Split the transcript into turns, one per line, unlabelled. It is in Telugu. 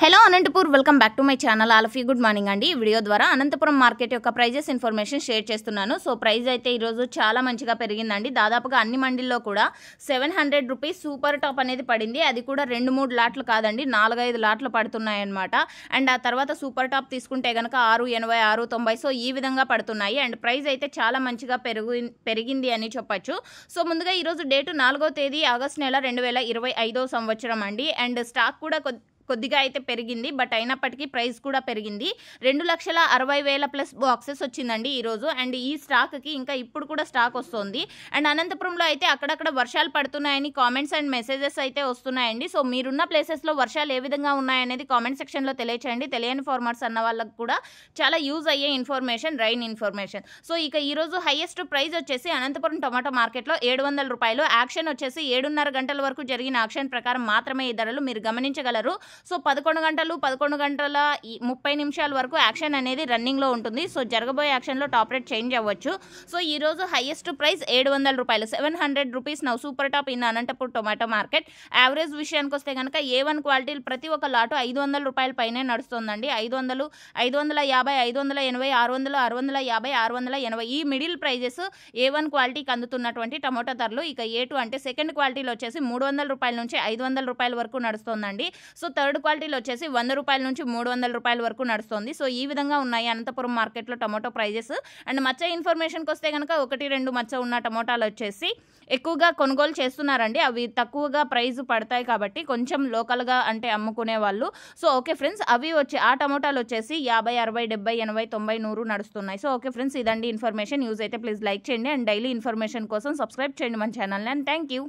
Hello Anantapur welcome back to my channel. All of you good morning అండి. ఈ వీడియో ద్వారా అనంతపురం మార్కెట్ యొక్క ప్రైజెస్ ఇన్ఫర్మేషన్ షేర్ చేస్తున్నాను. సో ప్రైస్ అయితే ఈరోజు చాలా మంచిగా పెరిగిందండి. దాదాపుగా అన్ని మండీల్లో కూడా 700 రూపీస్ సూపర్ టాప్ అనేది పడింది. అది కూడా 2-3 లాట్లు కాదండి, 4-5 లాట్లు పడుతున్నాయి అనమాట. అండ్ ఆ తర్వాత సూపర్ టాప్ తీసుకుంటే కనుక 680, 690 సో ఈ విధంగా పడుతున్నాయి. అండ్ ప్రైస్ అయితే చాలా మంచిగా పెరిగింది అని చెప్పచ్చు. సో ముందుగా ఈరోజు డేటు 4వ తేదీ ఆగస్టు నెల 2025వ సంవత్సరం అండి. అండ్ స్టాక్ కూడా కొద్దిగా అయితే పెరిగింది, బట్ అయినప్పటికీ ప్రైస్ కూడా పెరిగింది. 2,60,000 ప్లస్ బాక్సెస్ వచ్చిందండి ఈరోజు. అండ్ ఈ స్టాక్కి ఇంకా ఇప్పుడు కూడా స్టాక్ వస్తుంది. అండ్ అనంతపురంలో అయితే అక్కడక్కడ వర్షాలు పడుతున్నాయని కామెంట్స్ అండ్ మెసేజెస్ అయితే వస్తున్నాయండి. సో మీరున్న ప్లేసెస్లో వర్షాలు ఏ విధంగా ఉన్నాయనేది కామెంట్ సెక్షన్లో తెలియచేయండి. తెలియని ఫార్మర్స్ అన్న వాళ్ళకు కూడా చాలా యూజ్ అయ్యే ఇన్ఫర్మేషన్, రైన్ ఇన్ఫర్మేషన్. సో ఇక ఈరోజు హైయెస్ట్ ప్రైస్ వచ్చేసి అనంతపురం టొమాటో మార్కెట్లో 700 రూపాయలు. యాక్షన్ వచ్చేసి 7:30 గంటల వరకు జరిగిన యాక్షన్ ప్రకారం మాత్రమే ఈ ధరలు మీరు గమనించగలరు. సో 11 గంటల 30 నిమిషాల వరకు యాక్షన్ అనేది రన్నింగ్లో ఉంటుంది. సో జరగబోయే యాక్షన్లో టాప్ రేట్ చేంజ్ అవ్వచ్చు. సో ఈరోజు హైయెస్ట్ ప్రైస్ 700 రూపాయలు, 700 rupees now super top in Anantapur tomato market. Average విషయానికి వస్తే కనుక A1 క్వాలిటీలు ప్రతి ఒక్క లాటు 500 రూపాయల పైనే నడుస్తుందండి. 500, 550, 580, 600, 650, 680 ఈ మిడిల్ ప్రైజెస్ A1 క్వాలిటీకి అందుతున్నటువంటి టమోటా ధరలు. ఇక A2 అంటే సెకండ్ క్వాలిటీలో వచ్చేసి 300 రూపాయల నుంచి 500 రూపాయల వరకు నడుస్తుందండి. సో థర్డ్ క్వాలిటీలో వచ్చేసి 100 రూపాయల నుంచి 300 రూపాయల వరకు నడుస్తుంది. సో ఈ విధంగా ఉన్నాయి అనంతపురం మార్కెట్లో టమోటో ప్రైజెస్. అండ్ మచ్చ ఇన్ఫర్మేషన్కి వస్తే కనుక 1-2 మచ్చ ఉన్న టమోటాలు వచ్చేసి ఎక్కువగా కొనుగోలు చేస్తున్నారండి. అవి తక్కువగా ప్రైస్ పడతాయి కాబట్టి కొంచెం లోకల్గా అంటే అమ్ముకునే వాళ్ళు. సో ఓకే ఫ్రెండ్స్, అవి ఆ టమోటాలు వచ్చేసి 50, 60, 70, 80, 90, 100 నడుస్తున్నాయి. సో ఓకే ఫ్రెండ్స్, ఇదండి ఇన్ఫర్మేషన్. యూజ్ అయితే ప్లీజ్ లైక్ చేయండి. అండ్ డైలీ ఇన్ఫర్మేషన్ కోసం సబ్స్క్రైబ్ చేయండి మన ఛానల్ని. And thank you.